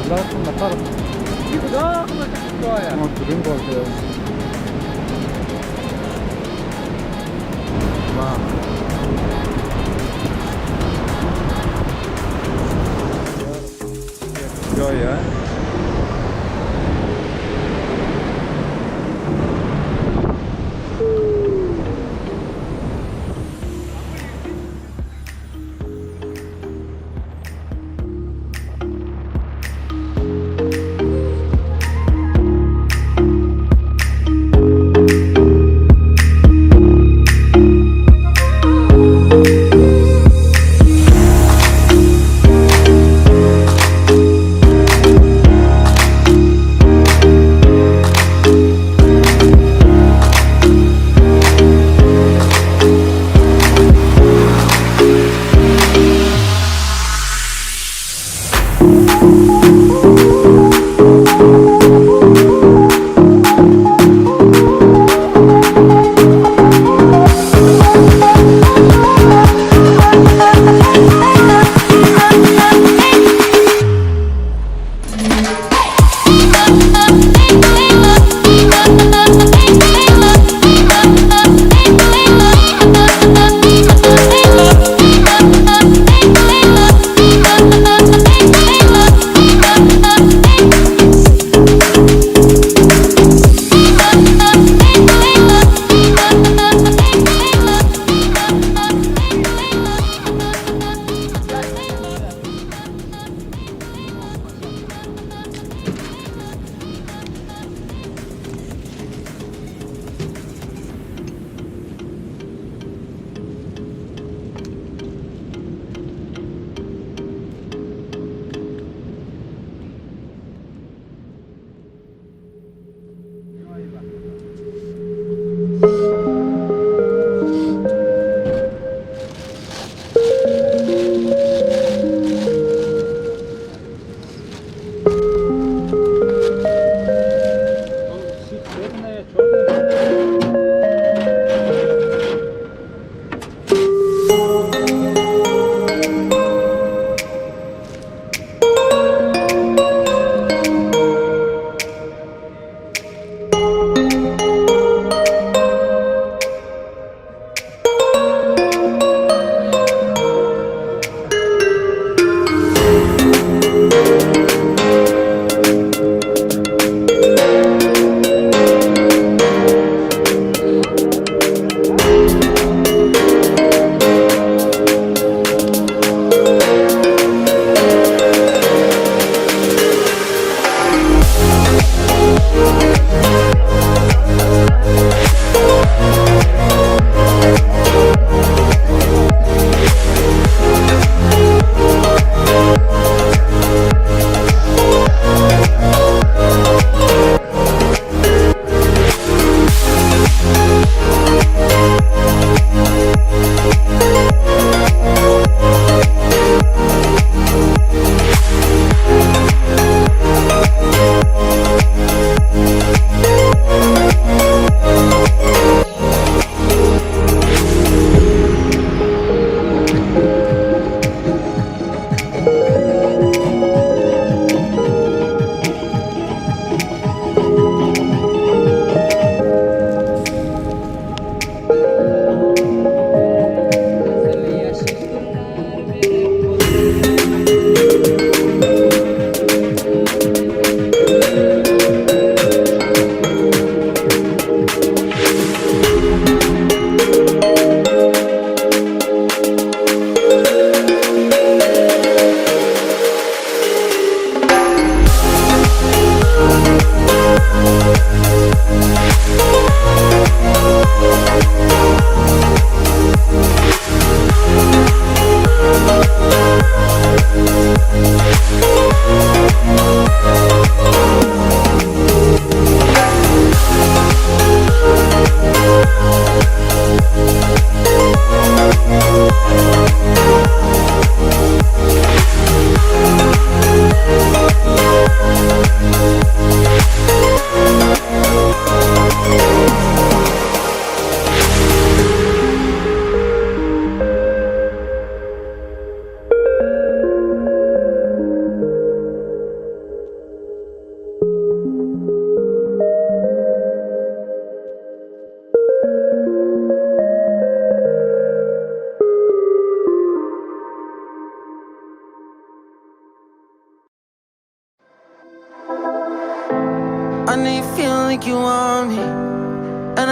Lá na cara. Que legal, como é que é essa história? Uma gringa aqui. Joia.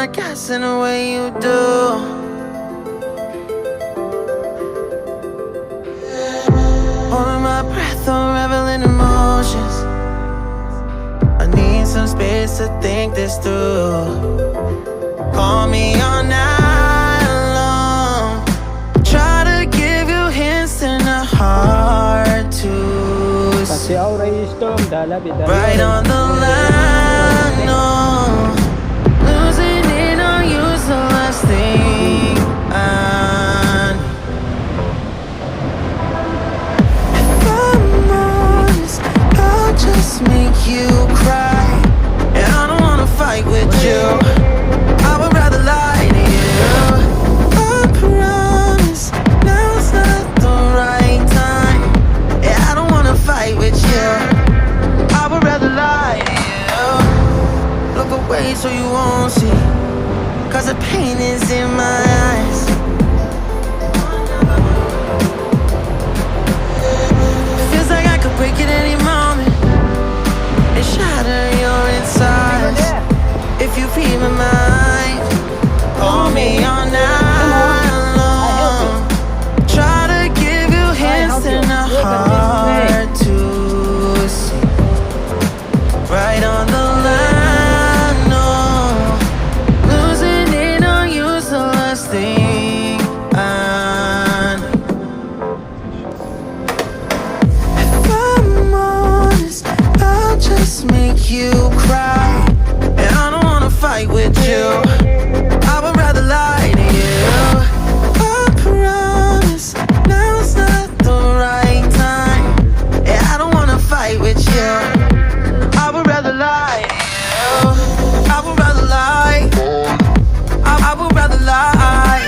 I guess in a way you do. Holding my breath, unraveling emotions. I need some space to think this through. Call me all night long. Try to give you hints and a heart to see. Right on the line, no. Losing it on you's the last thing I need. If I'm honest, I'll just make you cry. And I don't wanna fight with you, I would rather lie to you. I promise, now's not the right time. Yeah, I don't wanna fight with you, I would rather lie to you. Look away so you won't see, cause the pain is in my eyes. Feels like I could break it any moment and shatter your insides. If you read my mind, call me all night long. Try to give you hints and a heart to see. Right on the line, no. Losing it on you's the last thing I need. If I'm honest, I'll just make you cry. And I don't wanna fight with you, I would rather lie to you. I promise, now's not the right time. Yeah, I don't wanna fight with you, I would rather lie to you. I would rather lie, I would rather lie.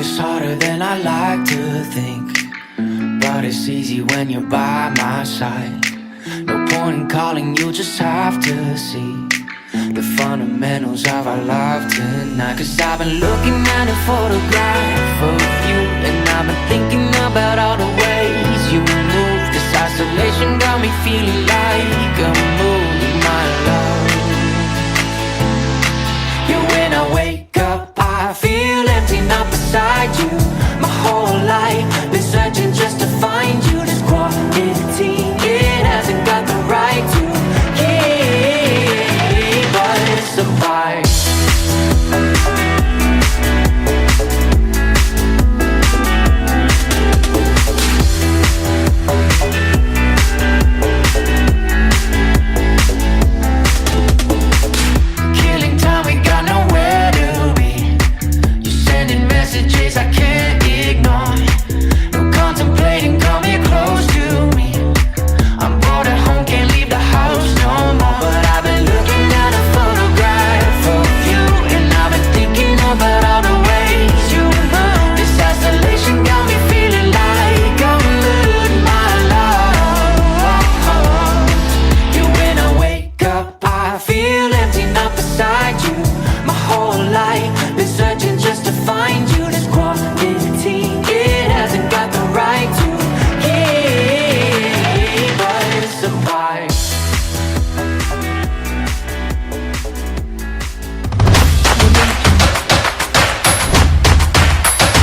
is harder than I like to think, but it's easy when you're by my side. No point in calling, you just have to see the fundamentals of our love tonight. Cause I've been looking at a photograph of you, and I've been thinking about all the ways you move. This isolation got me feeling like a move.